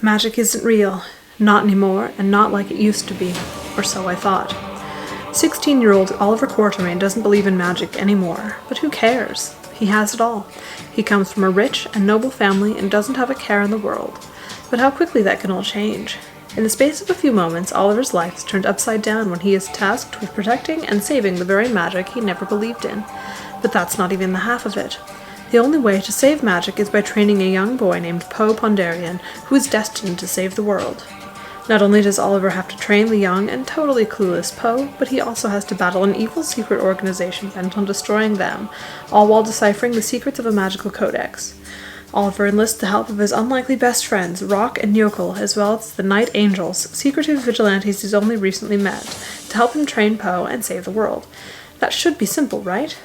Magic isn't real. Not anymore, and not like it used to be. Or so I thought. 16-year-old Oliver Quatermain doesn't believe in magic anymore, but who cares? He has it all. He comes from a rich and noble family and doesn't have a care in the world. But how quickly that can all change. In the space of a few moments, Oliver's life is turned upside down when he is tasked with protecting and saving the very magic he never believed in. But that's not even the half of it. The only way to save magic is by training a young boy named Poe Ponderian, who is destined to save the world. Not only does Oliver have to train the young and totally clueless Poe, but he also has to battle an evil secret organization bent on destroying them, all while deciphering the secrets of a magical codex. Oliver enlists the help of his unlikely best friends, Rock and Yokel, as well as the Night Angels, secretive vigilantes he's only recently met, to help him train Poe and save the world. That should be simple, right?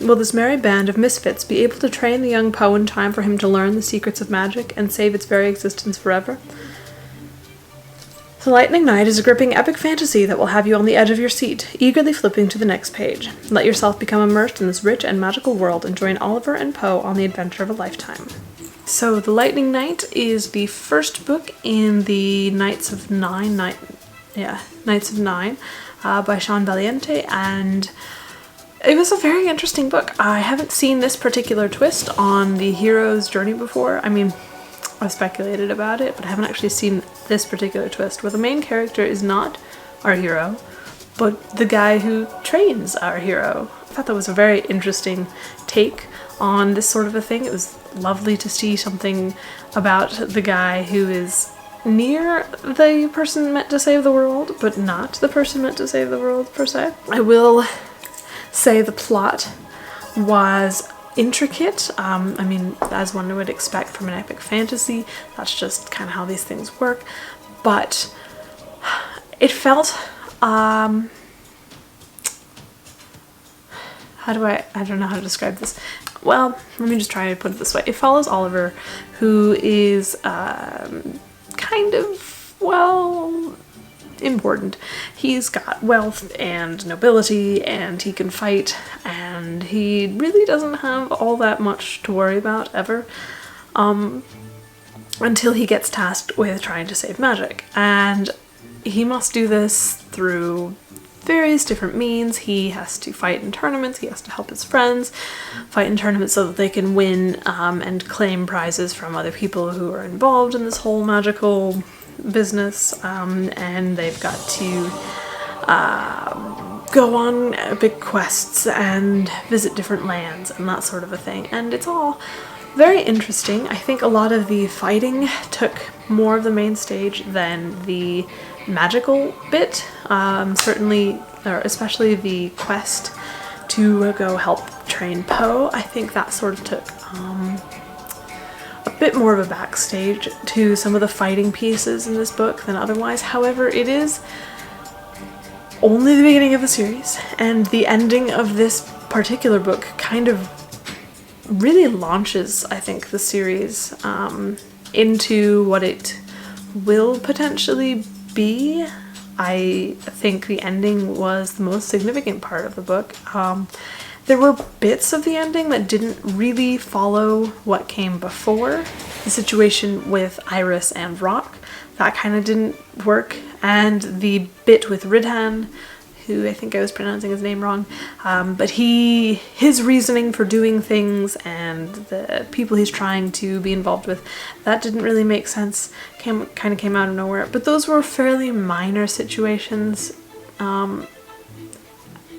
Will this merry band of misfits be able to train the young Poe in time for him to learn the secrets of magic and save its very existence forever? The Lightning Knight is a gripping epic fantasy that will have you on the edge of your seat, eagerly flipping to the next page. Let yourself become immersed in this rich and magical world and join Oliver and Poe on the adventure of a lifetime. So, The Lightning Knight is the first book in the Knights of Nine by Sean Valiente, and it was a very interesting book. I haven't seen this particular twist on the hero's journey before. I mean, I've speculated about it, but I haven't actually seen this particular twist, where the main character is not our hero, but the guy who trains our hero. I thought that was a very interesting take on this sort of a thing. It was lovely to see something about the guy who is near the person meant to save the world, but not the person meant to save the world, per se. I will say the plot was intricate. I mean, as one would expect from an epic fantasy, that's just kind of how these things work. But it felt, I don't know how to describe this. Well, let me just try to put it this way. It follows Oliver, who is kind of, well, important. He's got wealth and nobility, and he can fight, and he really doesn't have all that much to worry about ever, until he gets tasked with trying to save magic. And he must do this through various different means. He has to fight in tournaments, he has to help his friends fight in tournaments so that they can win and claim prizes from other people who are involved in this whole magical business, and they've got to go on big quests and visit different lands and that sort of a thing, and it's all very interesting. I think a lot of the fighting took more of the main stage than the magical bit, certainly, or especially the quest to go help train Poe. I think that sort of took a bit more of a backstage to some of the fighting pieces in this book than otherwise. However, it is only the beginning of the series, and the ending of this particular book kind of really launches, I think, the series into what it will potentially be. I think the ending was the most significant part of the book. There were bits of the ending that didn't really follow what came before. The situation with Iris and Rock, that kind of didn't work. And the bit with Ridhan, who I think I was pronouncing his name wrong, but his reasoning for doing things and the people he's trying to be involved with, that didn't really make sense. Kind of came out of nowhere. But those were fairly minor situations.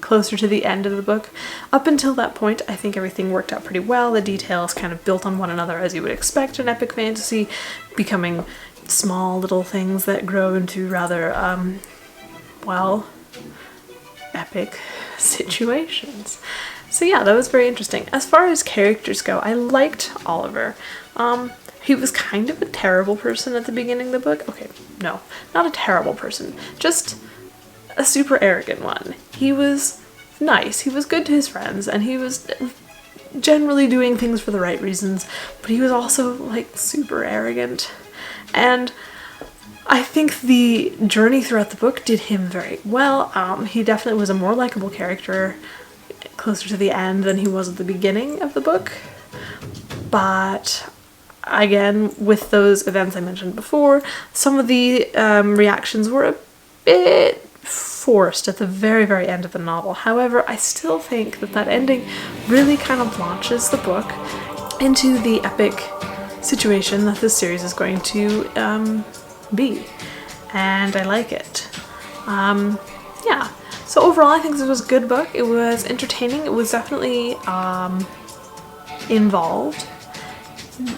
Closer to the end of the book. Up until that point, I think everything worked out pretty well. The details kind of built on one another, as you would expect in epic fantasy, becoming small little things that grow into rather, epic situations. So yeah, that was very interesting. As far as characters go, I liked Oliver. He was kind of a terrible person at the beginning of the book. Okay, no, not a terrible person, just a super arrogant one. He was nice, he was good to his friends, and he was generally doing things for the right reasons, but he was also like super arrogant. And I think the journey throughout the book did him very well. He definitely was a more likable character closer to the end than he was at the beginning of the book, but again, with those events I mentioned before, some of the reactions were a bit forced at the very, very end of the novel. However, I still think that ending really kind of launches the book into the epic situation that this series is going to be, and I like it. Yeah, so overall I think this was a good book. It was entertaining. It was definitely involved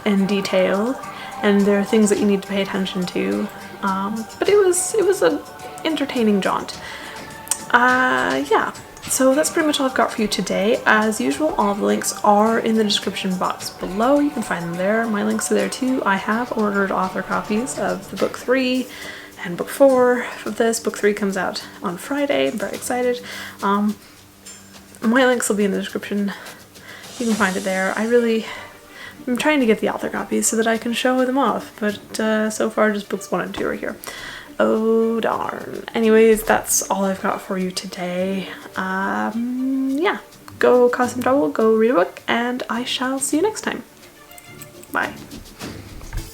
and detailed, and there are things that you need to pay attention to, but it was an entertaining jaunt. Yeah, so that's pretty much all I've got for you today. As usual, all the links are in the description box below. You can find them there. My links are there too. I have ordered author copies of the book 3 and book 4 of this. Book 3 comes out on Friday. I'm very excited. My links will be in the description. You can find it there. I'm trying to get the author copies so that I can show them off, but so far just books 1 and 2 are here. Oh darn. Anyways, that's all I've got for you today. Yeah, go cause some trouble, go read a book, and I shall see you next time. Bye.